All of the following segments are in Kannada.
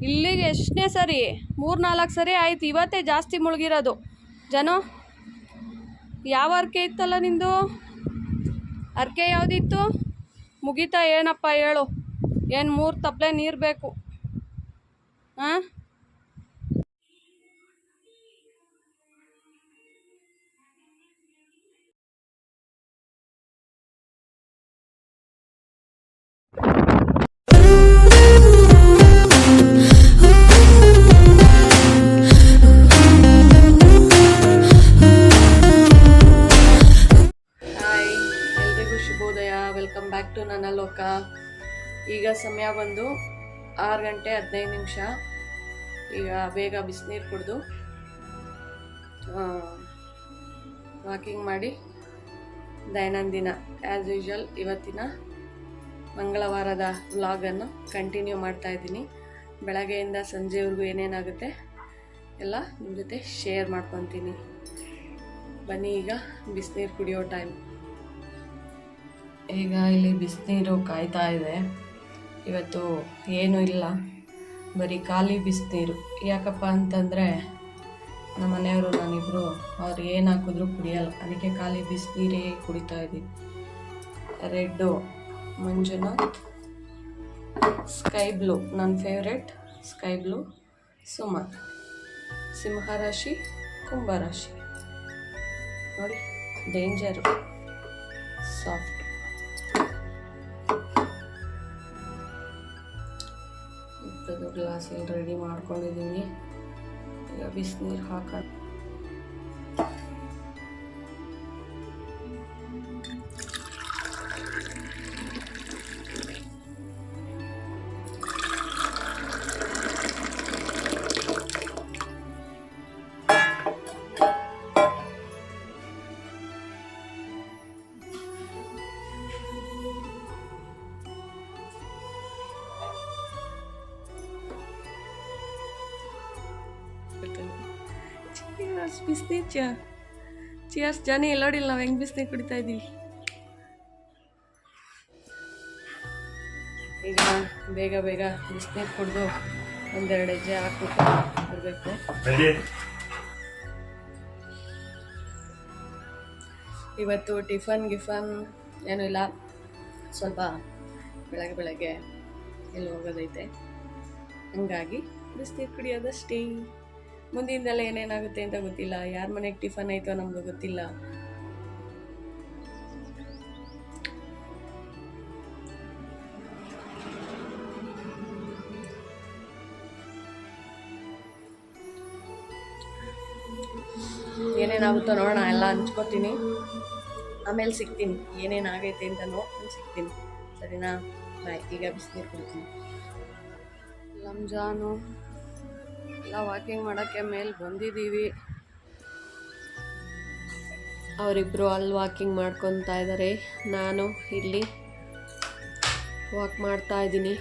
ಇಲ್ಲಿಗೆ ಎಷ್ಟನೇ ಸರಿ 3-4 ಸರಿ ಆಯ್ತು. ಇವತ್ತೇ ಜಾಸ್ತಿ ಮುಳುಗಿರೋದು. ಜನೋ, ಯಾವ ಅರ್ಕೆ ಇತ್ತಲ್ಲ ನಿಂದು? ಅರ್ಕೆ ಯಾವುದಿತ್ತು? ಮುಗಿತಾ ಏನಪ್ಪ ಹೇಳು? ಏನು 3 ತಪ್ಪಲೆ ನೀರು ಬೇಕು? ಹಾಂ, ವೆಲ್ಕಮ್ ಬ್ಯಾಕ್ ಟು ನನ್ನ ಲೋಕ. ಈಗ ಸಮಯ ಬಂದು 6 ಗಂಟೆ 15 ನಿಮಿಷ. ಈಗ ಬೇಗ ಬಿಸಿನೀರು ಕುಡಿದು ವಾಕಿಂಗ್ ಮಾಡಿ ದೈನಂದಿನ ಆ್ಯಸ್ ಯೂಶುವಲ್ ಇವತ್ತಿನ ಮಂಗಳವಾರದ ವ್ಲಾಗನ್ನು ಕಂಟಿನ್ಯೂ ಮಾಡ್ತಾ ಇದ್ದೀನಿ. ಬೆಳಗ್ಗೆಯಿಂದ ಸಂಜೆವರೆಗೂ ಏನೇನಾಗುತ್ತೆ ಎಲ್ಲ ನಿಮ್ಮ ಜೊತೆ ಶೇರ್ ಮಾಡ್ಕೊತೀನಿ. ಬನ್ನಿ, ಈಗ ಬಿಸಿನೀರು ಕುಡಿಯೋ ಟೈಮ್. ಈಗ ಇಲ್ಲಿ ಬಿಸಿನೀರು ಕಾಯ್ತಾ ಇದೆ. ಇವತ್ತು ಏನೂ ಇಲ್ಲ, ಬರೀ ಖಾಲಿ ಬಿಸಿನೀರು. ಯಾಕಪ್ಪ ಅಂತಂದರೆ ನಮ್ಮ ಮನೆಯವರು ನಾನಿಬ್ಬರು ಅವ್ರು ಏನು ಹಾಕಿದ್ರು ಕುಡಿಯಲ್ಲ, ಅದಕ್ಕೆ ಖಾಲಿ ಬಿಸಿನೀರೇ ಕುಡಿತಾ ಇದ್ದೀವಿ. ರೆಡ್ಡು ಮಂಜುನಾಥ್, ಸ್ಕೈ ಬ್ಲೂ ನನ್ನ ಫೇವ್ರೆಟ್ ಸ್ಕೈ ಬ್ಲೂ, ಸುಮನ್, ಸಿಂಹರಾಶಿ, ಕುಂಭರಾಶಿ. ನೋಡಿ, ಡೇಂಜರು, ಸಾಫ್ಟ್. ಇಪ್ಪತ್ತು ಗ್ಲಾಸಲ್ಲಿ ರೆಡಿ ಮಾಡ್ಕೊಂಡಿದ್ದೀನಿ. ಈಗ ಬಿಸಿನೀರು ಹಾಕೋಣ. ಬಿಸಿನೀರು ಚಿಯರ್ಸ್ ಜನ ಎಲ್ಲೋಡಿಲ್ಲ, ನಾವು ಹೆಂಗೆ ಬಿಸಿನೀರು ಕುಡಿತಾ ಇದ್ದೀವಿ. ಈಗ ಬೇಗ ಬೇಗ ಬಿಸಿನೀರು ಕುಡಿದು 1-2 ಹೆಜ್ಜೆ ಹಾಕ್ಬಿಟ್ಟು ಬರಬೇಕು. ಇವತ್ತು ಟಿಫನ್ ಏನೂ ಇಲ್ಲ, ಸ್ವಲ್ಪ ಬೆಳಗ್ಗೆ ಎಲ್ಲಿ ಹೋಗೋದೈತೆ, ಹಂಗಾಗಿ ಬಿಸಿನೀರು ಕುಡಿಯೋದಷ್ಟೇ. ಮುಂದಿನದೆಲ್ಲ ಏನೇನಾಗುತ್ತೆ ಅಂತ ಗೊತ್ತಿಲ್ಲ, ಯಾರ ಮನೆಗೆ ಟಿಫನ್ ಆಯಿತೋ ನಮ್ಗೆ ಗೊತ್ತಿಲ್ಲ. ಏನೇನಾಗುತ್ತೋ ನೋಡೋಣ, ಎಲ್ಲ ಹಂಚ್ಕೊತೀನಿ, ಆಮೇಲೆ ಸಿಗ್ತೀನಿ. ಏನೇನಾಗೈತೆ ಅಂತ ನೋಡ್ಕೊಂಡು ಸಿಗ್ತೀನಿ, ಸರಿನಾ? ಬಾಯ್. ಈಗ ಬಿಸಿನೀರು ಕುಡಿತೀನಿ. ರಂಜಾನು ಎಲ್ಲ ವಾಕಿಂಗ್ ಮಾಡೋಕ್ಕೆ ಮೇಲೆ ಬಂದಿದ್ದೀವಿ. ಅವರಿಬ್ಬರು ಅಲ್ಲಿ ವಾಕಿಂಗ್ ಮಾಡ್ಕೊತಾ ಇದ್ದಾರೆ, ನಾನು ಇಲ್ಲಿ ವಾಕ್ ಮಾಡ್ತಾ ಇದ್ದೀನಿ.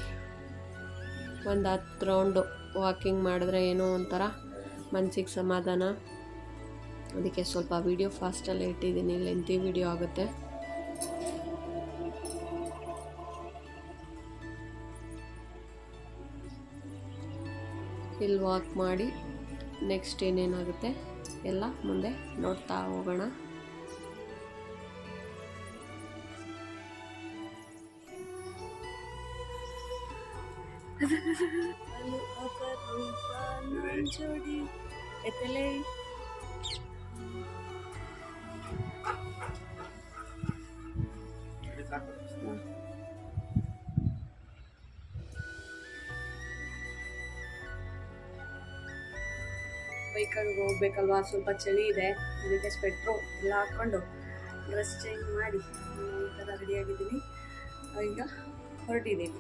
ಒಂದು 10 ರೌಂಡು ವಾಕಿಂಗ್ ಮಾಡಿದ್ರೆ ಏನೋ ಒಂಥರ ಮನಸ್ಸಿಗೆ ಸಮಾಧಾನ. ಅದಕ್ಕೆ ಸ್ವಲ್ಪ ವೀಡಿಯೋ ಫಾಸ್ಟಲ್ಲೇ ಇಟ್ಟಿದ್ದೀನಿ, ಲೆಂತಿ ವೀಡಿಯೋ ಆಗುತ್ತೆ. ಇಲ್ಲಿ ವಾಕ್ ಮಾಡಿ ನೆಕ್ಸ್ಟ್ ಏನೇನಾಗುತ್ತೆ ಎಲ್ಲ ಮುಂದೆ ನೋಡ್ತಾ ಹೋಗೋಣ. ಬೈಕಲ್ಲಿ ಹೋಗ್ಬೇಕಲ್ವಾ, ಸ್ವಲ್ಪ ಚಳಿ ಇದೆ, ಅದಕ್ಕೆ ಸ್ವೆಟ್ರು ಎಲ್ಲ ಹಾಕ್ಕೊಂಡು ಡ್ರೆಸ್ ಚೇಂಜ್ ಮಾಡಿ ಈ ಥರ ರೆಡಿಯಾಗಿದ್ದೀನಿ. ಈಗ ಹೊರಟಿದ್ದೀನಿ.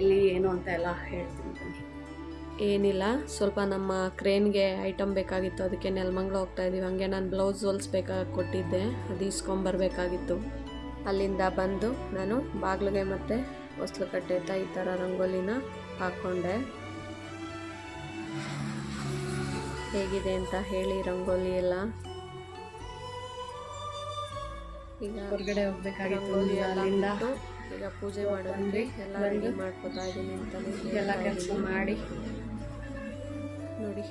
ಎಲ್ಲಿ ಏನು ಅಂತ ಎಲ್ಲ ಹೇಳ್ತೀನಿ ಬನ್ನಿ. ಏನಿಲ್ಲ, ಸ್ವಲ್ಪ ನಮ್ಮ ಕ್ರೇನ್ಗೆ ಐಟಮ್ ಬೇಕಾಗಿತ್ತು, ಅದಕ್ಕೆ ನೆಲಮಂಗಲ ಹೋಗ್ತಾ ಇದ್ದೀವಿ. ಹಾಗೆ ನಾನು ಬ್ಲೌಸ್ ಹೊಲಿಸ್ಬೇಕಾಗಿ ಕೊಟ್ಟಿದ್ದೆ, ಅದು ಇಸ್ಕೊಂಬರ್ಬೇಕಾಗಿತ್ತು. ಅಲ್ಲಿಂದ ಬಂದು ನಾನು ಬಾಗಿಲಿಗೆ ಮತ್ತು ಹೊಸ್ಲು ಕಟ್ಟೆತ ಈ ಥರ ರಂಗೋಲಿನ ಹಾಕ್ಕೊಂಡೆ. ಹೇಗಿದೆ ಅಂತ ಹೇಳಿ ರಂಗೋಲಿ ಎಲ್ಲ. ಈಗ ಹೊರಗಡೆ ಹೋಗ್ಬೇಕಾಗಿತ್ತು, ಅಲ್ಲಿಂದ ಈಗ ಪೂಜೆ ಮಾಡೋದ್ರಿ ಎಲ್ಲ ರೆಡಿ ಮಾಡ್ಕೊತಾ ಇದ್ದೀನಿ ಅಂತಲೇ ಎಲ್ಲ ಕೆಲಸ ಮಾಡಿ ನೋಡಿ.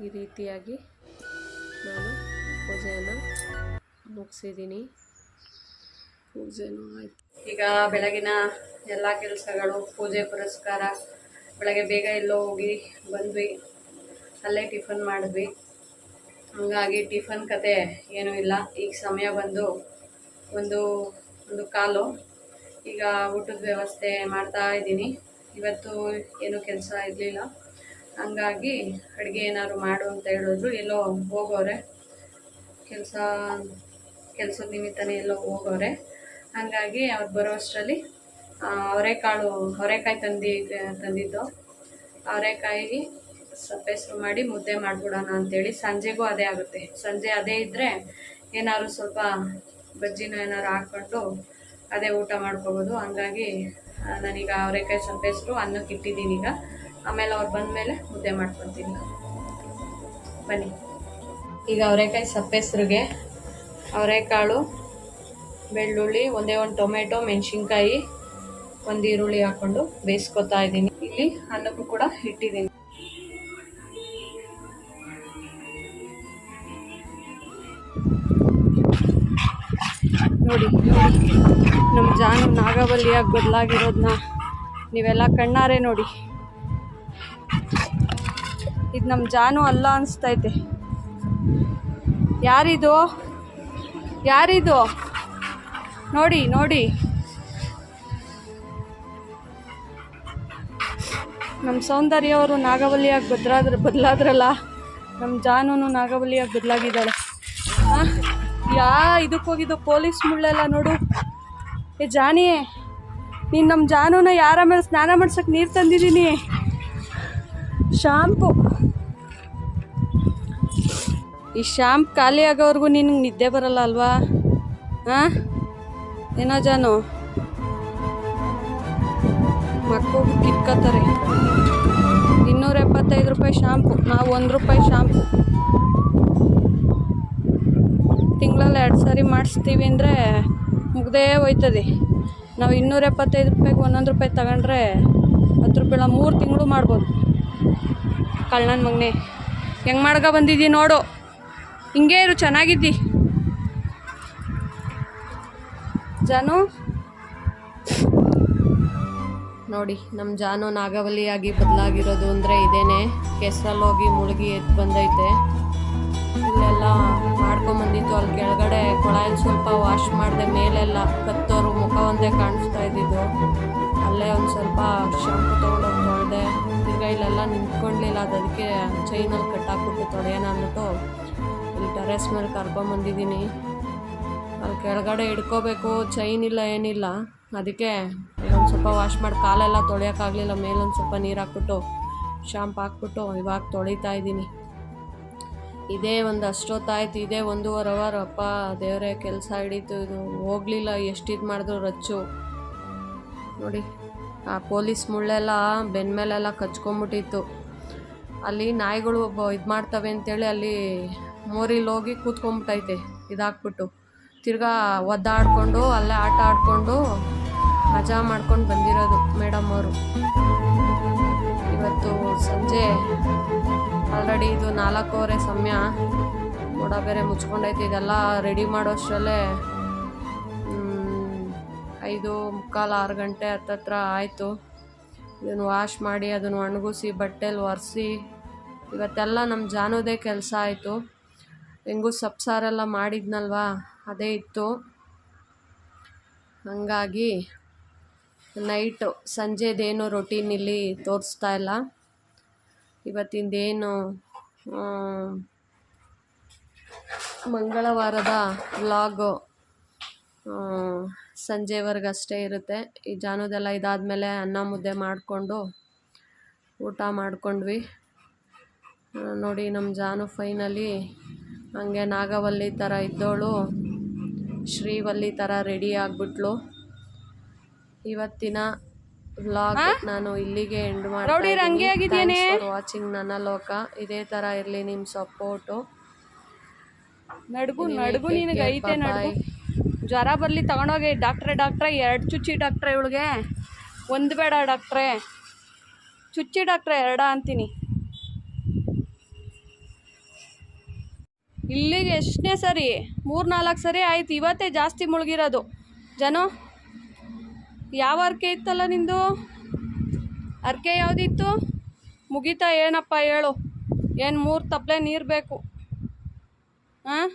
ಈ ರೀತಿಯಾಗಿ ನಾನು ಪೂಜೆಯನ್ನು ಮುಗಿಸಿದ್ದೀನಿ. ಪೂಜೆನೂ ಆಯ್ತು. ಈಗ ಬೆಳಗಿನ ಎಲ್ಲ ಕೆಲಸಗಳು, ಪೂಜೆ ಪುರಸ್ಕಾರ, ಬೆಳಗ್ಗೆ ಬೇಗ ಎಲ್ಲೋ ಹೋಗಿ ಬಂದ್ವಿ, ಅಲ್ಲೇ ಟಿಫನ್ ಮಾಡಿದ್ವಿ. ಹಾಗಾಗಿ ಟಿಫನ್ ಕತೆ ಏನೂ ಇಲ್ಲ. ಈಗ ಸಮಯ ಬಂದು ಒಂದು ಕಾಲು. ಈಗ ಊಟದ ವ್ಯವಸ್ಥೆ ಮಾಡ್ತಾ ಇದ್ದೀನಿ. ಇವತ್ತು ಏನೂ ಕೆಲಸ ಇರಲಿಲ್ಲ, ಹಂಗಾಗಿ ಅಡುಗೆ ಏನಾದ್ರು ಮಾಡು ಅಂತ ಹೇಳಿದ್ರು. ಎಲ್ಲೋ ಹೋಗೋರೆ, ಕೆಲಸದ ನಿಮಿತ್ತನೇ ಎಲ್ಲೋ ಹೋಗೋರೆ. ಹಾಗಾಗಿ ಅವ್ರು ಬರೋ ಅಷ್ಟರಲ್ಲಿ ಅವರೆಕಾಯಿ ತಂದಿದ್ದು, ಅವರೆಕಾಯಿ ಸಪ್ಪೆಸರು ಮಾಡಿ ಮುದ್ದೆ ಮಾಡಿಬಿಡೋಣ ಅಂಥೇಳಿ. ಸಂಜೆಗೂ ಅದೇ ಆಗುತ್ತೆ. ಸಂಜೆ ಅದೇ ಇದ್ದರೆ ಏನಾದ್ರು ಸ್ವಲ್ಪ ಬಜ್ಜಿನ ಏನಾದ್ರು ಹಾಕ್ಕೊಂಡು ಅದೇ ಊಟ ಮಾಡ್ಕೋಬೋದು. ಹಂಗಾಗಿ ನಾನೀಗ ಅವರೆಕಾಯಿ ಸಪ್ಪೆಸರು ಅನ್ನಕ್ಕೆ ಇಟ್ಟಿದ್ದೀನಿ. ಈಗ ಆಮೇಲೆ ಅವ್ರು ಬಂದಮೇಲೆ ಮುದ್ದೆ ಮಾಡ್ಕೊತೀನಿ. ಬನ್ನಿ. ಈಗ ಅವರೆಕಾಯಿ ಸಪ್ಪೆಸರಿಗೆ ಅವರೆಕಾಳು, ಬೆಳ್ಳುಳ್ಳಿ, ಒಂದೇ ಒಂದು ಟೊಮೆಟೊ, ಮೆಣಸಿನ್ಕಾಯಿ, ಒಂದು ಈರುಳ್ಳಿ ಹಾಕ್ಕೊಂಡು ಬೇಯಿಸ್ಕೊತಾ ಇದ್ದೀನಿ. ಇಲ್ಲಿ ಅನ್ನಕ್ಕೂ ಕೂಡ ಇಟ್ಟಿದ್ದೀನಿ. ನೋಡಿ ನಮ್ಮ ಜಾನು ನಾಗವಲ್ಲಿಯಾಗಿ ಬದಲಾಗಿರೋದನ್ನ ನೀವೆಲ್ಲ ಕಣ್ಣಾರೆ ನೋಡಿ. ಇದು ನಮ್ಮ ಜಾನು ಅಲ್ಲ ಅನಿಸ್ತೈತೆ. ಯಾರಿದು ನೋಡಿ ನಮ್ಮ ಸೌಂದರ್ಯ ಅವರು ನಾಗವಲ್ಲಿಯಾಗಿ ಬದಲಾದ್ರಲ್ಲ, ನಮ್ಮ ಜಾನೂನು ನಾಗವಲ್ಲಿಯಾಗಿ ಬದಲಾಗಿದ್ದಾಳೆ. ಇದಕ್ಕೋಗಿದ್ದು ಪೊಲೀಸ್ ಮುಳ್ಳೆಲ್ಲ ನೋಡು. ಏ ಜಾನಿ, ನೀನು ನಮ್ಮ ಜಾನೂನ ಯಾರ ಮೇಲೆ ಸ್ನಾನ ಮಾಡ್ಸಕ್ಕೆ ನೀರು ತಂದಿದ್ದೀನಿ. ಶಾಂಪು, ಈ ಶಾಂಪ್ ಖಾಲಿ ಆಗೋವರೆಗೂ ನಿನಗೆ ನಿದ್ದೆ ಬರಲ್ಲ ಅಲ್ವಾ? ಏನೋ ಜಾನು, ಮಕ್ಕಳು ಕಿತ್ಕೋತಾರೆ. 275 ರೂಪಾಯಿ ಶಾಂಪು, ನಾವು 1 ರೂಪಾಯಿ ಶಾಂಪು. ತಿಂಗಳಲ್ಲಿ 2 ಸಾರಿ ಮಾಡಿಸ್ತೀವಿ ಅಂದರೆ ಮುಗ್ದೇ ಹೋಯ್ತದೆ. ನಾವು 275 ರೂಪಾಯಿಗೆ 1 ರೂಪಾಯಿ ತಗೊಂಡ್ರೆ 10 ರೂಪಾಯಿ 3 ತಿಂಗಳು ಮಾಡ್ಬೋದು. ಕಳ್ಳನ ಮಗನೇ, ಹೆಂಗೆ ಮಾಡ್ಕೊ ಬಂದಿದ್ದಿ ನೋಡು. ಹಿಂಗೇ ಇರು, ಚೆನ್ನಾಗಿದ್ದಿ ಜಾನು. ನೋಡಿ ನಮ್ಮ ಜಾನು ನಾಗವಲ್ಲಿಯಾಗಿ ಬದಲಾಗಿರೋದು ಅಂದರೆ ಇದೇನೆ. ಕೆಸರಲ್ಲಿ ಹೋಗಿ ಮುಳುಗಿ ಎದ್ದು ಬಂದೈತೆ. ಇಲ್ಲೆಲ್ಲ ಮಾಡ್ಕೊಂಬಂದಿತ್ತು. ಅಲ್ಲಿ ಕೆಳಗಡೆ ಕೊಳಾಯಲ್ಲಿ ಸ್ವಲ್ಪ ವಾಶ್ ಮಾಡಿದೆ. ಮೇಲೆಲ್ಲ ಕತ್ತೋರು ಮುಖ ಒಂದೇ ಕಾಣಿಸ್ತಾ ಇದ್ದಿದ್ದು. ಅಲ್ಲೇ ಒಂದು ಸ್ವಲ್ಪ ಶಾಂಪು ತೊಗೊಂಡೋಗಿ ತೊಳೆದೆ. ಈಗ ಇಲ್ಲೆಲ್ಲ ನಿಂತ್ಕೊಳ್ಳಲಿಲ್ಲ, ಅದಕ್ಕೆ ಚೈನಲ್ಲಿ ಕಟ್ಟಾಕ್ಬಿಟ್ಟು ತೊಳೆಯೋಣ ಅಂದ್ಬಿಟ್ಟು ಇಲ್ಲಿ ಟೆರೆಸ್ ಮೇಲೆ ಕರ್ಕೊಂಬಂದಿದ್ದೀನಿ. ಅಲ್ಲಿ ಕೆಳಗಡೆ ಹಿಡ್ಕೋಬೇಕು, ಚೈನ್ ಇಲ್ಲ, ಏನಿಲ್ಲ. ಅದಕ್ಕೆ ಒಂದು ಸ್ವಲ್ಪ ವಾಶ್ ಮಾಡಿ ಕಾಲೆಲ್ಲ ತೊಳೆಯೋಕ್ಕಾಗಲಿಲ್ಲ. ಮೇಲೊಂದು ಸ್ವಲ್ಪ ನೀರು ಹಾಕ್ಬಿಟ್ಟು ಶಾಂಪು ಹಾಕ್ಬಿಟ್ಟು ಇವಾಗ ತೊಳಿತಾ ಇದ್ದೀನಿ. ಇದೇ ಒಂದು ಅಷ್ಟೊತ್ತಾಯ್ತು. ಇದೇ 1.5 ಅವರ್. ಅಪ್ಪ ದೇವರೇ, ಕೆಲಸ ಹಿಡೀತು. ಇದು ಹೋಗಲಿಲ್ಲ, ಎಷ್ಟಿದು ಮಾಡಿದ್ರು ರಚ್ಚು. ನೋಡಿ, ಆ ಪೊಲೀಸ್ ಮುಳ್ಳೆಲ್ಲ ಬೆನ್ನ ಮೇಲೆಲ್ಲ ಕಚ್ಕೊಂಬಿಟ್ಟಿತ್ತು. ಅಲ್ಲಿ ನಾಯಿಗಳು ಇದು ಮಾಡ್ತವೆ ಅಂತೇಳಿ ಅಲ್ಲಿ ಮೋರಿಲಿ ಹೋಗಿ ಕೂತ್ಕೊಂಬಿಟ್ಟೈತೆ. ಇದಾಕ್ಬಿಟ್ಟು ತಿರ್ಗಾ ಒದ್ದಾಡಿಕೊಂಡು ಅಲ್ಲೇ ಆಟ ಆಡಿಕೊಂಡು ಮಜಾ ಮಾಡ್ಕೊಂಡು ಬಂದಿರೋದು ಮೇಡಮ್ ಅವರು. ಇವತ್ತು ಸಂಜೆ ಆಲ್ರೆಡಿ ಇದು 4:15 ಸಮಯ. ಮೋಡ ಬೇರೆ ಮುಚ್ಕೊಂಡೈತೆ. ಇದೆಲ್ಲ ರೆಡಿ ಮಾಡೋಷ್ಟರಲ್ಲೇ 5:45, 6 ಗಂಟೆ ಹತ್ತತ್ರ ಆಯಿತು. ಇದನ್ನು ವಾಶ್ ಮಾಡಿ ಅದನ್ನು ಒಣಗಿಸಿ ಬಟ್ಟೆಲಿ ಒರೆಸಿ ಇವತ್ತೆಲ್ಲ ನಮ್ಮ ಜಾನುದೇ ಕೆಲಸ ಆಯಿತು. ಹೆಂಗೂ ಸಬ್ಸಾರೆಲ್ಲ ಮಾಡಿದ್ನಲ್ವಾ, ಅದೇ ಇತ್ತು. ಹಾಗಾಗಿ ನೈಟು ಸಂಜೆದೇನು ರೊಟೀನ್ ಇಲ್ಲಿ ತೋರಿಸ್ತಾ ಇಲ್ಲ. ಇವತ್ತಿಂದೇನು ಮಂಗಳವಾರದ ವ್ಲಾಗು ಸಂಜೆವರೆಗಷ್ಟೇ ಇರುತ್ತೆ. ಈ ಜಾನುದೆಲ್ಲ ಇದಾದಮೇಲೆ ಅನ್ನ ಮುದ್ದೆ ಮಾಡಿಕೊಂಡು ಊಟ ಮಾಡ್ಕೊಂಡ್ವಿ. ನೋಡಿ ನಮ್ಮ ಜಾನು ಫೈನಲಿ ಹಂಗೆ ನಾಗವಲ್ಲಿ ಥರ ಇದ್ದವಳು ಶ್ರೀವಲ್ಲಿ ಥರ ರೆಡಿ ಆಗಿಬಿಟ್ಲು. ಇವತ್ತಿನ ವ್ಲಾಗ್ ನಾನು ಇಲ್ಲಿಗೆ ಎಂಡ್ ಮಾಡ್ತೀನಿ. ಥ್ಯಾಂಕ್ಸ್ ಫಾರ್ ವಾಚಿಂಗ್ ನನ್ನ ಲೋಕ. ಇದೇ ಥರ ಇರಲಿ ನಿಮ್ಮ ಸಪೋರ್ಟು. ನಡ್ಗು ನಿನಗೈತೆ ನಡ್ಗು. ಜ್ವರ ಬರಲಿ ತಗೊಂಡೋಗಿ ಡಾಕ್ಟ್ರೇ 2 ಚುಚ್ಚಿ ಡಾಕ್ಟ್ರೇ ಇವಳಿಗೆ, 1 ಬೇಡ ಡಾಕ್ಟ್ರೇ, ಚುಚ್ಚಿ ಡಾಕ್ಟ್ರೇ 2 ಅಂತೀನಿ. ಇಲ್ಲಿಗೆ ಎಷ್ಟನೇ ಸರಿ, 3-4 ಸರಿ ಆಯ್ತು. ಇವತ್ತೇ ಜಾಸ್ತಿ ಮುಳುಗಿರೋದು. ಜನ ಯಾವ ಅರ್ಕೆ ಇತ್ತಲ್ಲ ನಿಂದು? ಅರ್ಕೆ ಯಾವುದಿತ್ತು? ಮುಗೀತಾ ಏನಪ್ಪ ಹೇಳು? ಏನು 3 ತಪ್ಪಲೆ ನೀರು ಬೇಕು? ಹಾಂ